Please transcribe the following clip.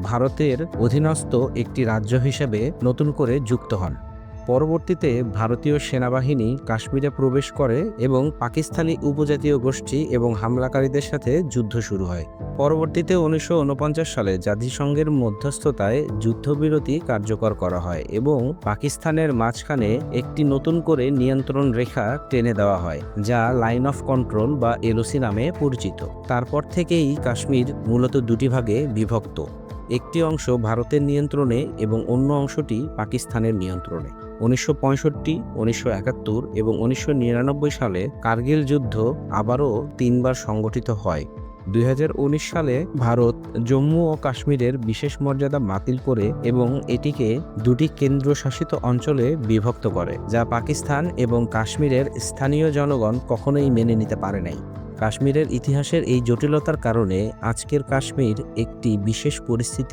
ভারতের অধীনস্থ একটি রাজ্য হিসেবে নতুন করে যুক্ত হন। পরবর্তীতে ভারতীয় সেনাবাহিনী কাশ্মীরে প্রবেশ করে এবং পাকিস্তানি উপজাতীয় গোষ্ঠী এবং হামলাকারীদের সাথে যুদ্ধ শুরু হয়। পরবর্তীতে 1949 সালে জাতিসংঘের মধ্যস্থতায় যুদ্ধবিরতি কার্যকর করা হয় এবং পাকিস্তানের মাঝখানে একটি নতুন করে নিয়ন্ত্রণ রেখা টেনে দেওয়া হয়, যা লাইন অফ কন্ট্রোল বা এলওসি নামে পরিচিত। তারপর থেকেই কাশ্মীর মূলত দুটি ভাগে বিভক্ত, একটি অংশ ভারতের নিয়ন্ত্রণে এবং অন্য অংশটি পাকিস্তানের নিয়ন্ত্রণে। 1965, 1971 এবং 1999 সালে কার্গিল যুদ্ধ আবারও 3বার সংগঠিত হয়। 2019 সালে ভারত জম্মু ও কাশ্মীরের বিশেষ মর্যাদা বাতিল করে এবং এটিকে দুটি কেন্দ্রশাসিত অঞ্চলে বিভক্ত করে, যা পাকিস্তান এবং কাশ্মীরের স্থানীয় জনগণ কখনোই মেনে নিতে পারে নাই। কাশ্মীরের ইতিহাসের এই জটিলতার কারণে আজকের কাশ্মীর একটি বিশেষ পরিস্থিতি